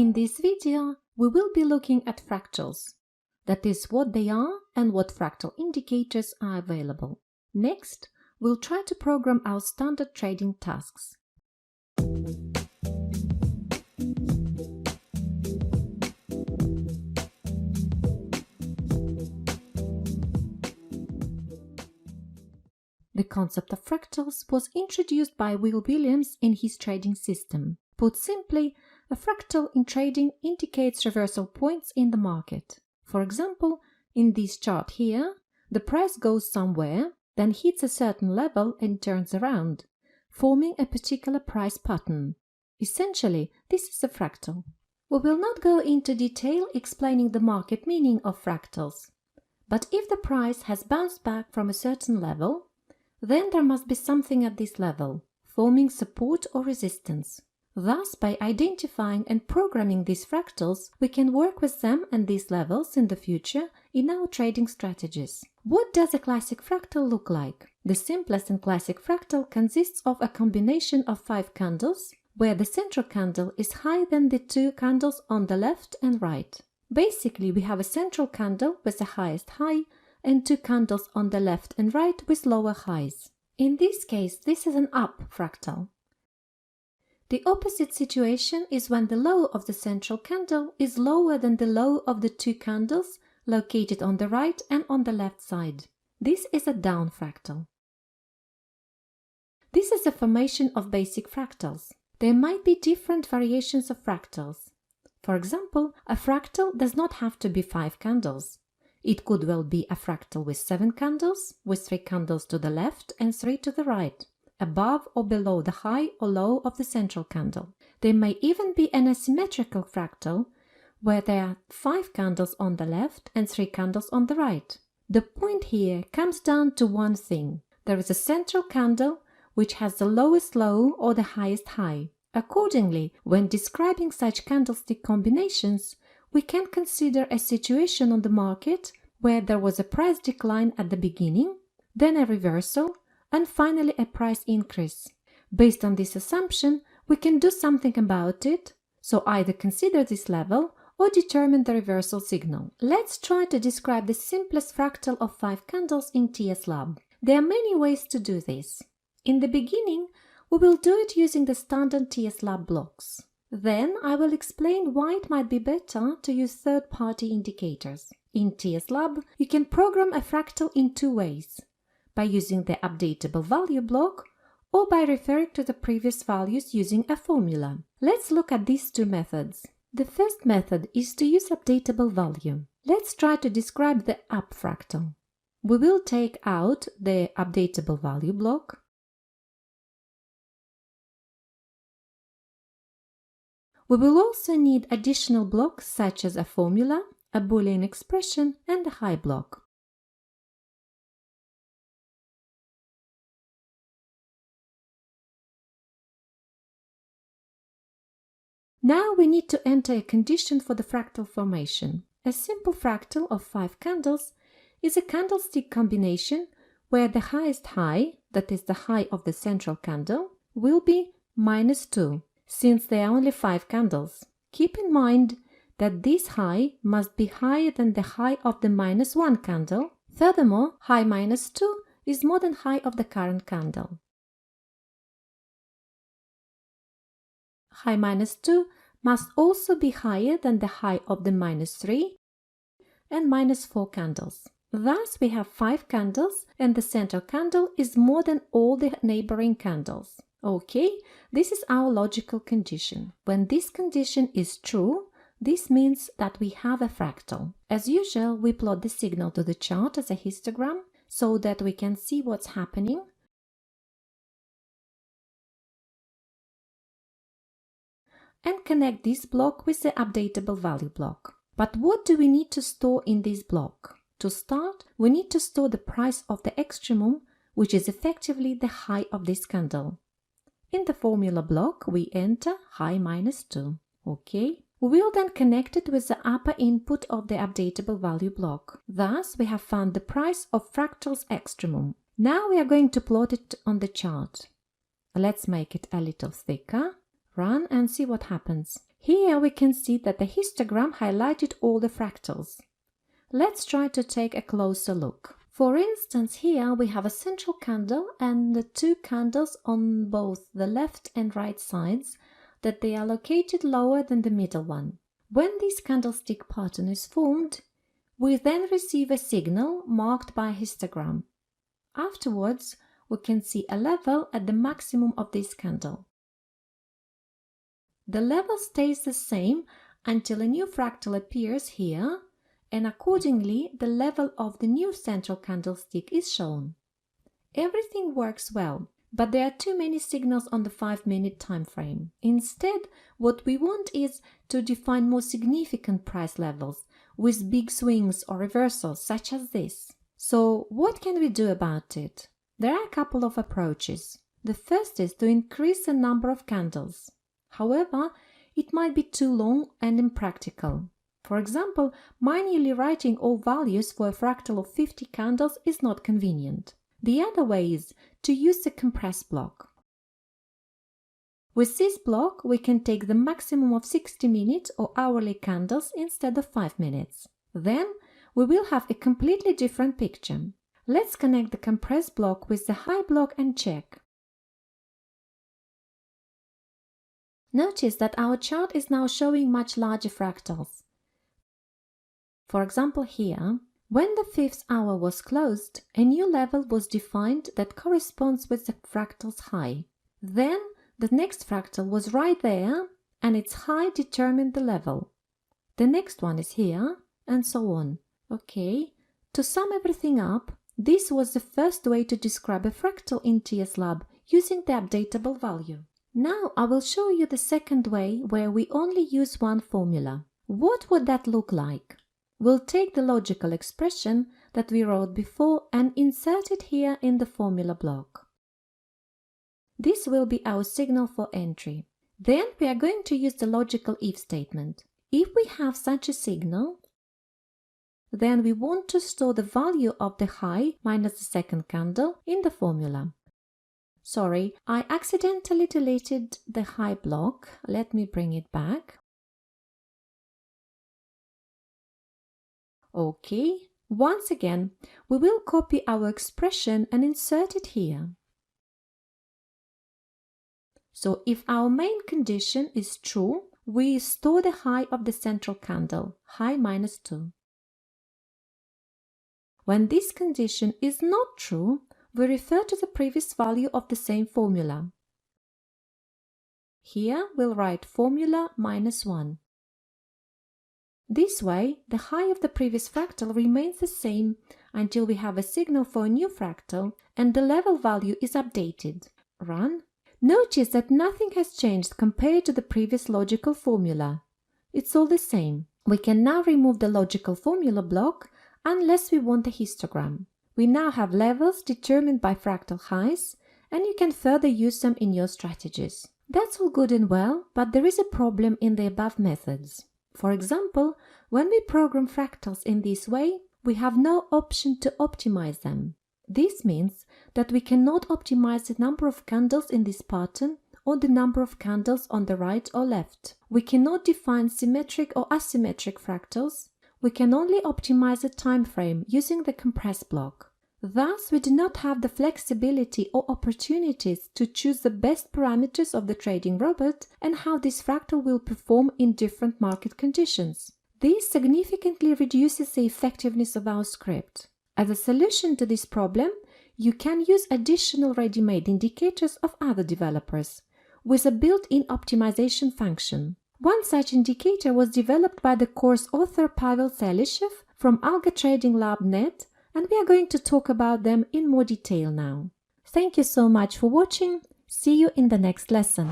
In this video, we will be looking at fractals. That is what they are and what fractal indicators are available. Next, we'll try to program our standard trading tasks. The concept of fractals was introduced by Will Williams in his trading system. Put simply, a fractal in trading indicates reversal points in the market. For example, in this chart here, the price goes somewhere, then hits a certain level and turns around, forming a particular price pattern. Essentially, this is a fractal. We will not go into detail explaining the market meaning of fractals. But if the price has bounced back from a certain level, then there must be something at this level, forming support or resistance. Thus, by identifying and programming these fractals, we can work with them and these levels in the future in our trading strategies. What does a classic fractal look like? The simplest and classic fractal consists of a combination of 5 candles, where the central candle is higher than the 2 candles on the left and right. Basically, we have a central candle with the highest high and 2 candles on the left and right with lower highs. In this case, this is an up fractal. The opposite situation is when the low of the central candle is lower than the low of the 2 candles located on the right and on the left side. This is a down fractal. This is a formation of basic fractals. There might be different variations of fractals. For example, a fractal does not have to be 5 candles. It could well be a fractal with 7 candles, with 3 candles to the left and 3 to the right, above or below the high or low of the central candle. There may even be an asymmetrical fractal, where there are 5 candles on the left and 3 candles on the right. The point here comes down to one thing. There is a central candle which has the lowest low or the highest high. Accordingly, when describing such candlestick combinations, we can consider a situation on the market where there was a price decline at the beginning, then a reversal, and finally a price increase. Based on this assumption, we can do something about it, so either consider this level or determine the reversal signal. Let's try to describe the simplest fractal of 5 candles in TSLab. There are many ways to do this. In the beginning, we will do it using the standard TSLab blocks. Then I will explain why it might be better to use third-party indicators. In TSLab, you can program a fractal in 2 ways, by using the updatable value block or by referring to the previous values using a formula. Let's look at these 2 methods. The first method is to use updatable value. Let's try to describe the up fractal. We will take out the updatable value block. We will also need additional blocks such as a formula, a Boolean expression, and a high block. Now we need to enter a condition for the fractal formation. A simple fractal of 5 candles is a candlestick combination where the highest high, that is the high of the central candle, will be -2. Since there are only 5 candles. Keep in mind that this high must be higher than the high of the -1 candle. Furthermore, high -2 is more than high of the current candle. High -2 must also be higher than the high of the -3 and -4 candles. Thus, we have 5 candles and the center candle is more than all the neighboring candles. Okay, this is our logical condition. When this condition is true, this means that we have a fractal. As usual, we plot the signal to the chart as a histogram so that we can see what's happening. And connect this block with the updatable value block. But what do we need to store in this block? To start, we need to store the price of the extremum, which is effectively the high of this candle. In the formula block, we enter high -2. Okay. We will then connect it with the upper input of the updatable value block. Thus, we have found the price of fractal's extremum. Now we are going to plot it on the chart. Let's make it a little thicker. Run and see what happens. Here we can see that the histogram highlighted all the fractals. Let's try to take a closer look. For instance, here we have a central candle and the two candles on both the left and right sides, that they are located lower than the middle one. When this candlestick pattern is formed, we then receive a signal marked by a histogram. Afterwards, we can see a level at the maximum of this candle. The level stays the same until a new fractal appears here, and accordingly the level of the new central candlestick is shown. Everything works well, but there are too many signals on the 5-minute time frame. Instead, what we want is to define more significant price levels with big swings or reversals such as this. So what can we do about it? There are a couple of approaches. The first is to increase the number of candles. However, it might be too long and impractical. For example, manually writing all values for a fractal of 50 candles is not convenient. The other way is to use the compress block. With this block, we can take the maximum of 60-minute or hourly candles instead of 5 minutes. Then, we will have a completely different picture. Let's connect the compress block with the high block and check. Notice that our chart is now showing much larger fractals. For example here, when the 5th hour was closed, a new level was defined that corresponds with the fractal's high. Then, the next fractal was right there, and its high determined the level. The next one is here, and so on. Okay, to sum everything up, this was the first way to describe a fractal in TSLab using the updatable value. Now I will show you the second way where we only use one formula. What would that look like? We'll take the logical expression that we wrote before and insert it here in the formula block. This will be our signal for entry. Then we are going to use the logical if statement. If we have such a signal, then we want to store the value of the high minus the second candle in the formula. Sorry, I accidentally deleted the high block. Let me bring it back. Okay, once again, we will copy our expression and insert it here. So if our main condition is true, we store the high of the central candle, high minus 2. When this condition is not true, we refer to the previous value of the same formula. Here we'll write formula minus 1. This way, the high of the previous fractal remains the same until we have a signal for a new fractal and the level value is updated. Run. Notice that nothing has changed compared to the previous logical formula. It's all the same. We can now remove the logical formula block unless we want a histogram. We now have levels determined by fractal highs, and you can further use them in your strategies. That's all good and well, but there is a problem in the above methods. For example, when we program fractals in this way, we have no option to optimize them. This means that we cannot optimize the number of candles in this pattern or the number of candles on the right or left. We cannot define symmetric or asymmetric fractals. We can only optimize the time frame using the compress block. Thus, we do not have the flexibility or opportunities to choose the best parameters of the trading robot and how this fractal will perform in different market conditions. This significantly reduces the effectiveness of our script. As a solution to this problem, you can use additional ready-made indicators of other developers with a built-in optimization function. One such indicator was developed by the course author Pavel Selishev from Algo Trading Lab.net, and we are going to talk about them in more detail now. Thank you so much for watching. See you in the next lesson.